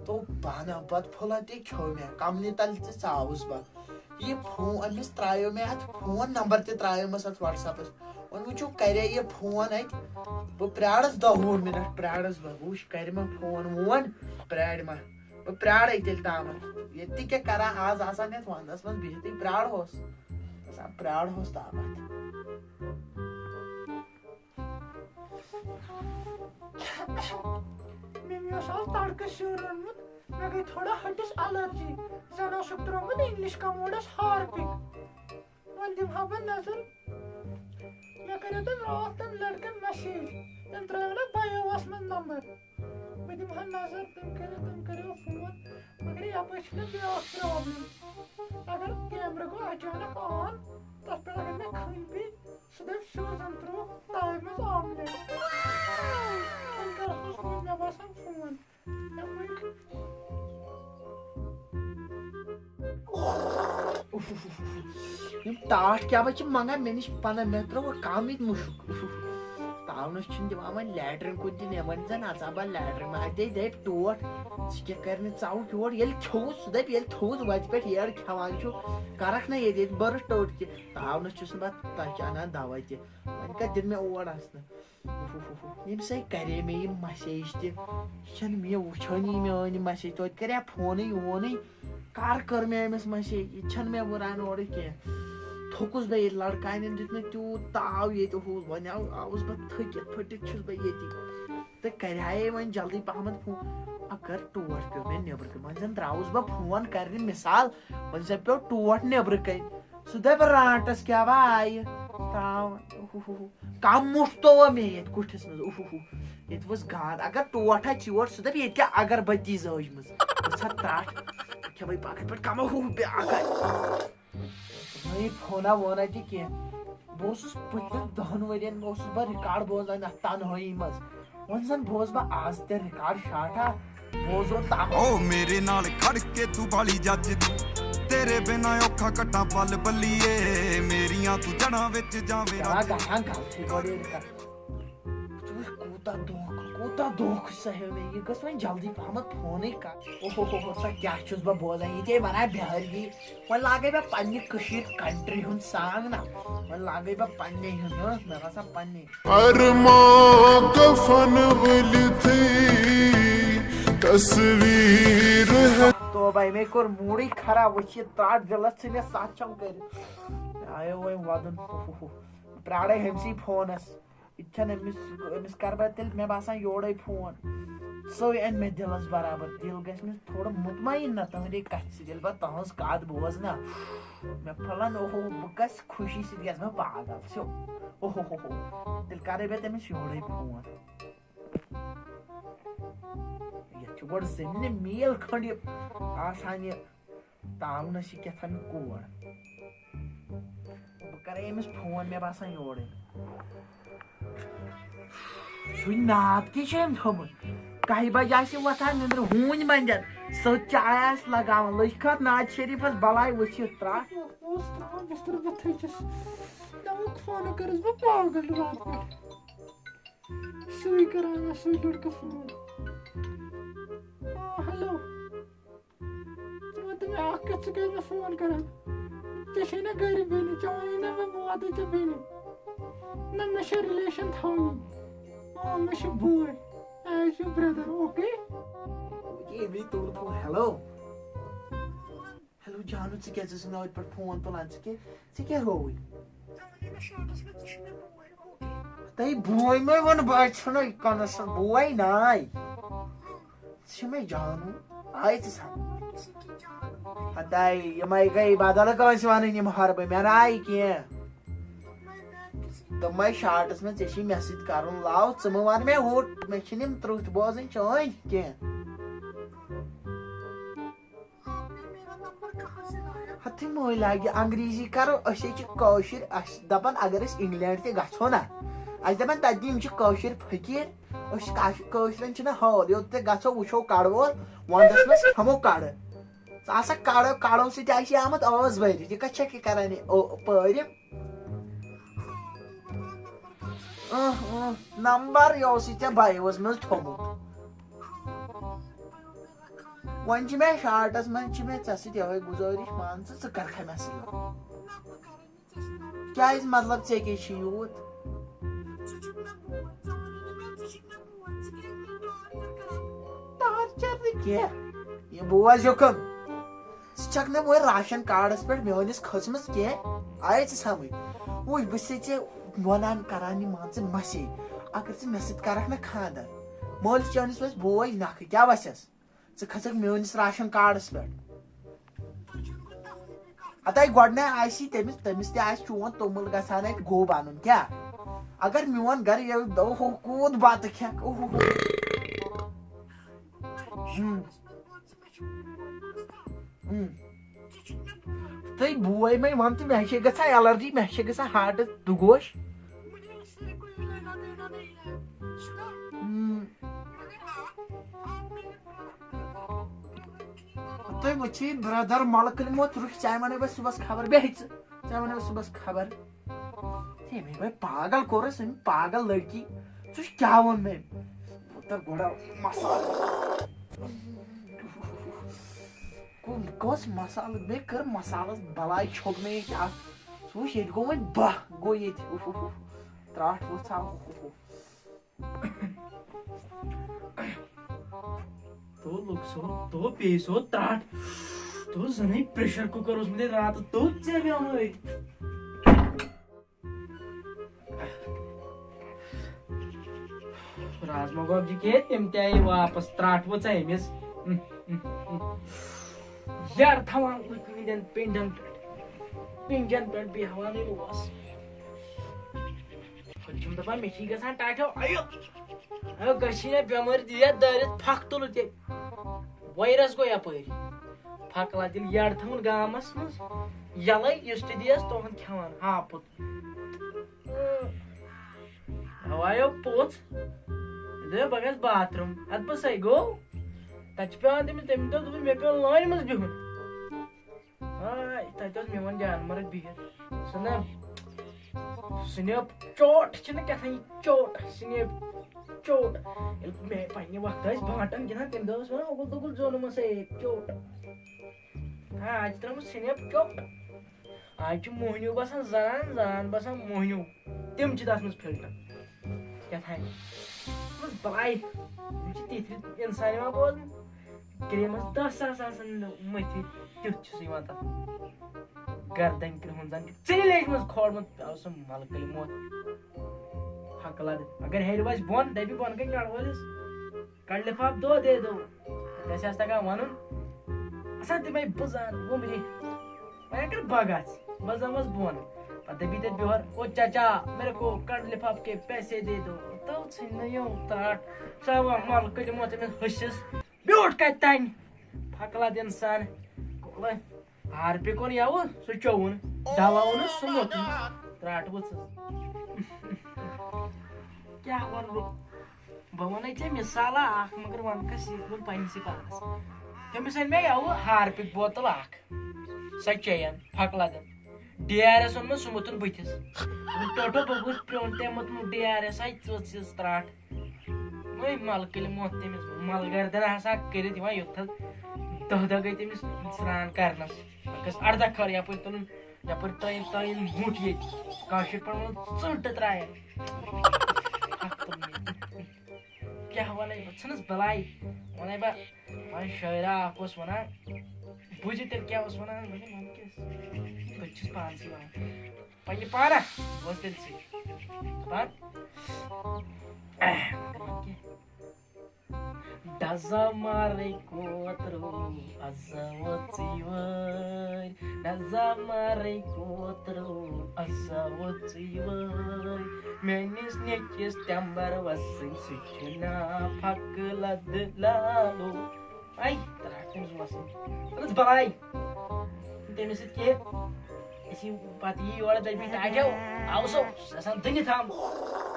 تو بانہ پت پھلا تے کھو مے کمنہِ تل تہِ ژاوُس بہٕ یہ فون أمِس ترٛایو مےٚ اتھ فون نمبر تہِ ترٛایومس اتھ وٹس ایپس وۄنۍ وٕچھِو کرے یہِ فون اتہِ بہٕ پرٛارس 10 منٹ پرٛارس بہٕ وٕچھ کرِ ما فون وون پرٛارِ ما بہٕ پرٛارے تیٚلہِ تامتھ ییٚتہِ تہِ کیٛاہ کران آز آسان یتھ ونٛدس منٛز بِہتھٕے پرٛارہوس آسان پرٛارہوس تامتھ ممی اوس آز تڑکہٕ سیُن روٚنمُت مےٚ گٔے تھوڑا ہٹِس الرجی زن اوسُکھ تروومُت انگلش کموڈس ہارپِک وۄنۍ دِمہٕ ہا بہٕ نظر مےٚ کریو تٔمۍ راتھ تٔمۍ لڑکن میسیج تٔمۍ ترٛایو نا بایووس منٛز نمبر بہٕ دِمہٕ ہا نظر تٔمۍ کریو فون مگر یپٲرۍ چھِ مےٚ بیٛاکھ پرابلم اگر کیمرا گوٚو اچانک آن تتھ پٮ۪ٹھ اگر مےٚ کھٔنۍ پیٚیہِ سُہ دپہِ سوزن تروو تایہِ منٛز آملیٹ وۄنۍ کرس بہٕ مےٚ باسان فون ٹاٹھ کیا بہ منگان مےٚ نِش پنن مےٚ ترٛوو کم ییٚتہِ مُشُک تاونس چھُنہٕ دِوان وۄنۍ لیٹرِن کُن تہِ وۄنۍ زن اژا بہٕ لیٹرِن منٛز اتے دپہِ ٹوٹھ ژٕ کیٛاہ کرِ نہٕ ژاوُکھ یور ییٚلہِ کھیوٚوُس سُہ دپہِ ییٚلہِ تھوٚوُس وتہِ پٮ۪ٹھ یورٕ کھٮ۪وان چھُ کرکھ نا ییٚتہِ ییٚتہِ بٔرٕتھ ٹوٚٹ تہِ تاونس چھُس نہٕ پتہٕ تۄہہِ انان دوا تہِ وۄنۍ کتہِ دِن مےٚ اور اژنہٕ ییٚمہِ سۭتۍ کرے مےٚ یہِ مسیج تہِ یہِ چھنہٕ مےٚ وٕچھٲنی میٲنۍ یہِ مسیج توتہِ کرے فونٕے وونٕے کر کٔر مےٚ أمِس مسیج یہِ چھنہٕ مےٚ وٕران اورٕ کینٛہہ تھوٚکُس بہٕ ییٚتہِ لڑکانٮ۪ن دیُت مےٚ تیوٗت تاو ییٚتہِ وۄنۍ آوُس بہٕ تھٔکِتھ پھٔٹِتھ چھُس بہٕ ییٚتی تہٕ کریے وۄنۍ جلدی پہمتھ فون اگر ٹوٹھ پیٚو مےٚ نیبرٕ کٔنۍ وۄنۍ زن درٛاوُس بہٕ فون کرنہِ مِثال وۄنۍ زن پیٚو ٹوٹھ نیبرٕ کٔنۍ سُہ دپہِ رانٹس کیٛاہ با آیہِ تراوان کم مُٹھ توٚوا مےٚ ییٚتہِ کُٹھِس منٛز ییٚتہِ ؤژھ گاند اگر ٹوٹھ آسہِ یور سُہ دپہِ ییٚتہِ کیٛاہ اگربتی زٲجمٕژ ژھا ترٛٹھ کھٮ۪مٕے پکھ پٮ۪ٹھ کمہ بیٛاکھ فونا وونا تہِ کینٛہہ بہٕ اوسُس پٔتمٮ۪ن 10 ؤرین اوسُس بہٕ رِکاڈ بوزان اتھ تنہٲیی منٛز وۄنۍ زن بوز بہٕ آز تہِ رِکاڈ شاٹا بوزو میرے نال کھڑ کے تو بالی جچدی تیرے بنا اوکھا کٹا پل بلیے میریاں تو جڑاں وچ جاویں کوٗتاہ دھوکہٕ سہیو مےٚ یہِ گٔژھ وۄنۍ جلدی پہمتھ فونٕے کر سا کیٛاہ چھُس بہٕ بوزان ییٚتے ونان بِہٲرگی وۄنۍ لاگے بہٕ پننہِ کٔشیٖرِ کنٹری ہُنٛد سانگ نا وۄنۍ لاگے بہٕ پننہِ ہُنٛد مےٚ باسان پننہِ تو بھائی مےٚ کوٚر موٗڈٕے خراب وٕچھ یہِ ترٛٹھ دِلس ژھٕنۍ مےٚ ستھ چھم کٔرِتھ مےٚ آیو وۄنۍ ودُن پرٛارے ہُمسٕے فونس یہِ چھنہٕ أمِس کرٕ بہٕ تیٚلہِ مےٚ باسان یورے فون سُے انہِ مےٚ دِلس برابر دِل گژھِ مےٚ تھوڑا مطمعین نہ تُہنٛدے کتھِ سۭتۍ ییٚلہِ بہٕ تُہنٛز کتھ بوزٕ نا مےٚ پھلن بہٕ گژھٕ خوشی سۭتۍ گژھٕ بہٕ پاگل سیو تیٚلہِ کرے بہٕ تٔمِس یورے فون یتھ چھُ گۄڈٕ زٔمیٖنہِ میٖل کھنٛڈ یہِ آسان یہِ تاونس یہِ کیٛاہ تھام کور بہٕ کرے أمِس فون مےٚ باسان یورے سُے ناد کیٛاہ چھُ أمۍ تھوٚمُت 1 بجہِ آسہِ وۄتھان نِندرِ ہوٗنۍ منٛدٮ۪ن سٔت چاے آسہِ لگاوان لٔجۍ کھت ناد شریٖفس بلاے وٕچھِتھ ترٛٹھ اوس تراوان بستر بہٕ تھٔکِس دپُکھ فونہٕ کٔرٕس بہٕ پاگل راتھ پٮ۪ٹھ سُے کران مےٚ سُے لڑکہٕ فون ہیلو ژٕ وَن تہٕ مےٚ اکھ کتھ ژٕ کیٛازِ مےٚ فون کران ژےٚ چھے نا گرِ بیٚنہِ ژےٚ وَنی نا مےٚ بہٕ واتَے ژےٚ بیٚنہِ نہ مےٚ چھِ رِلیشن تھاوٕنۍ مےٚ چھُ بوے ایز یوٗ برٛدر اوکے ہیلو ہیلو جانو ژٕ کیٛازِ ژٕ نٲدۍ پٲٹھۍ فون تُلان ژٕ کیٛاہ ہووٕے تۄہہِ بوے مے ووٚن بہٕ ژھٕنَے کَنَس بوے ناے ژٕ چھِ مےٚ جانو آے ژٕ سمجھ ہتاے یِمے گٔے بدل کٲنٛسہِ وَنٕنۍ یِم ہربہٕ مےٚ نہ آیہِ کینٛہہ تِمے شاٹس منٛز ژےٚ چھی مےٚ سۭتۍ کرُن لو ژٕ مہٕ وَن مےٚ ہُہ مےٚ چھِنہٕ یِم ترٕٛتھ بوزٕنۍ چٲنۍ کینٛہہ ہتھٕے مٔلۍ لاگہِ انگریٖزی کرو أسۍ ہے چھِ کٲشِر اَسہِ دپان اگر أسۍ انگلینڈ تہِ گژھو نا اَسہِ دپان تتہِ یِم چھِ کٲشِر فقیٖر أسۍ کٲشرٮ۪ن چھِنہٕ حال یوٚت تہِ گژھو وٕچھو کڑٕ وول ونٛدس منٛز کھٮ۪مو کڑٕ ژٕ آسا کڑو سۭتۍ آسی آمُت ٲس بٔرِتھ یہِ کتھ چھکھ یہِ کران یہِ پٲرِم نمبر یہِ اوسُے ژےٚ بایوس منٛز تھوٚمُت وۄنۍ چھِ مےٚ شاٹس منٛز چھِ مےٚ ژےٚ سۭتۍ یِہوے گُزٲرِش مان ژٕ کرکھا مےٚ سۭتۍ کیازِ مطلب ژےٚ کیٛاہ چھِ یوٗت ٹارچر نہٕ کینٛہہ یہِ بوز یُکُن ژٕ چھکھ نہٕ وۄنۍ راشن کارڈس پٮ۪ٹھ میٲنِس کھٔژمٕژ کینٛہہ آیے ژٕ سمجھ وٕچھ بہٕ چھسے ژےٚ ونان کران یہِ مان ژٕ مسیج اگر ژٕ مےٚ سۭتۍ کرکھ نا خاندر مٲلِس چٲنِس وَسہِ بوے نکھٕ کیٛاہ وسٮ۪س ژٕ کھژکھ میٲنِس راشن کارڈس پٮ۪ٹھ اتے گۄڈٕنیٚتھ آسی تٔمِس تہِ آسہِ چون توٚمُل گژھان اتہِ گوٚب انُن کیٛاہ اگر میون گرٕ کوٗت بتہٕ کھٮ۪کھ تہٕ بوے مےٚ وَن تہٕ مےٚ چھِ گژھان ایلرجی مےٚ چھِ گژھان ہاٹس دُگوش تُہۍ وٕچھِو برٛدر مۄلکہٕ نِمو رُکھ ژےٚ وَنَے بہٕ صُبحس خبر بیٚہہِ ژٕ وَنَے بہٕ صُبحس خبر مےٚ بھائی پاگل کوٚرُس أمۍ پاگل لڑکی ژٕ وٕچھ کیٛاہ ووٚن مےٚ پتہٕ گۄڈٕ مسالہٕ کۄس مسالہٕ مےٚ کٔر مسالس بلاے چھوٚک مےٚ ییٚتہِ اکھ ژٕ وٕچھ ییٚتہِ گوٚو وۄنۍ باہ گوٚو ییٚتہِ ترٛاٹھ ؤژھ تو لوٚگ تو پیٚیہِ سو ترٛٹھ تو زَنٕے پریشر کُکر اوس مےٚ راتس تو ژےٚ بیٚونٲے رازما گۄگجہِ کھے تِم تہِ آیہِ واپس ترٛٹھ ؤژھ أمِس یَر تھاوان ہٕنٛدٮ۪ن پِنٛجن پٮ۪ٹھ بیٚہوان اوس چھُم دپان مےٚ چھی گژھان ٹاٹھیو اَیو گژھی نہ بٮ۪مٲرۍ دی یتھ دٲرِتھ پھکھ تُلہٕ تہِ وایرس گوٚو یپٲرۍ پھکہٕ دِل یڈ تھاوُن گامس منٛز یلے یُس تہِ دیس تُہُنٛد کھٮ۪وان ہاپُت آیو پوٚژھ دوٚپ بہٕ گژھٕ باتھ روٗم ادٕ بہٕ گوٚو تتہِ چھُ پیٚوان تٔمِس تٔمۍ دوٚپ دوٚپُن مےٚ پیوٚو لٲنہِ منٛز بِہُن تتہِ اوس میون جانمرگ بِہِتھ سُہ نیوٗ چوٹ چھِنہٕ کیٛاہ تھام چوٹ سُہ نیوٗ چوٹ ییٚلہِ مےٚ پننہِ وقتہٕ ٲسۍ بانٹن گِنٛدان تمہِ دۄہ اوس ونان اوٚگُل دوٚگُل زونمس چوٹ آز چھِ ترٲمٕژ سِنیپ چوٹ آز چھِ موہنیوٗ باسان زنان باسان موہنیوٗ تِم چھِ تتھ منٛز فِلٹر کیٛاہ تھام بلاے یِم چھِ تِتھۍ انسان یِوان بوزنہٕ کرٛیمس 10,000 آسان مٔتھِتھ تیُتھ چھُ سُہ یِوان تتھ گردن کرٛہُن زن ژِرِ لیجمٕژ کھولمُت پیٚو سُہ ملکہٕ موت حقہٕ لد اگر ہیٚرِ وسہِ بۄن دپہِ بۄن کٔنۍ کڑ وٲلِس کڑ لفاف دو دے دو تَس آسہِ تگان ونُن آسان تِمے بٕزان وُمرِ وۄنۍ اگر بگ آسہِ بہٕ زنس بۄن پتہٕ دپی تتہِ بِہور او چاچا میرے کو کڑ لفاف کے پیسے دے دو تو ژھٕنۍ ترٛٹھ ژاوا ملکہٕ دِمو تٔمِس ہٕسِس بیوٗٹھ کتہِ تانۍ پھکہٕ لد انسان ہارپِک اوٚن یوٕ سُہ چووُن دوا اوٚنُس سُہ موٚتھُن ترٛٹھ ؤژھٕس کیٛاہ ونہٕ بہٕ ونے ژےٚ مثالا اکھ مگر ونہٕ کس یہِ پننسٕے پانس تٔمِس أنۍ مےٚ یوٕ ہارپِک بوتل اکھ سۄ چیٚیَن پھکہٕ لدن DRS اوٚنمُت سُہ موٚتھُن بٕتھِس ٹوٹل بہٕ گوٚژھ پیوٚن تٔمۍ موٚتھمُت DRS ژٕژ ترٛٹھ وۄنۍ ملکہٕ موت تٔمِس ملگردن ہسا کٔرِتھ یِوان یوٚتتھ دہ گٔے تٔمِس سرٛان کرنس گژھِ 18 کھر یپٲرۍ تُلُن یپٲرۍ ترٛٲیِن مُٹھ ییٚتہِ کٲشِر پٲٹھۍ ژٕنٛٹہٕ ترٛایَن کیٛاہ ونے بہٕ ژھٕنس بلاے ونے بہٕ وۄنۍ شٲعرا اکھ اوس ونان بوٗزِو تیٚلہِ کیٛاہ اوس ونان بہٕ چھُس پانسٕے ونان پننہِ پانہ بہٕ اوس تیٚلہِ سۭتۍ دپان ڈزا مارے کوترو ازا ؤژٕے وٲرۍ ڈزا مارے کوترو ازا ؤژٕے وٲرۍ میٲنِس نیٚچِس تمبر وسٕنۍ سُہ چھُ ناو پھکہٕ لد لالو آے ترٛٹھ تٔمِس وسٕنۍ ژٕنُس بلاے تٔمِس سۭتۍ کینٛہہ أسۍ پتہٕ یی یورٕ دپی ٹاٹھیو آو سُہ آسان دٕنِتھ آمُت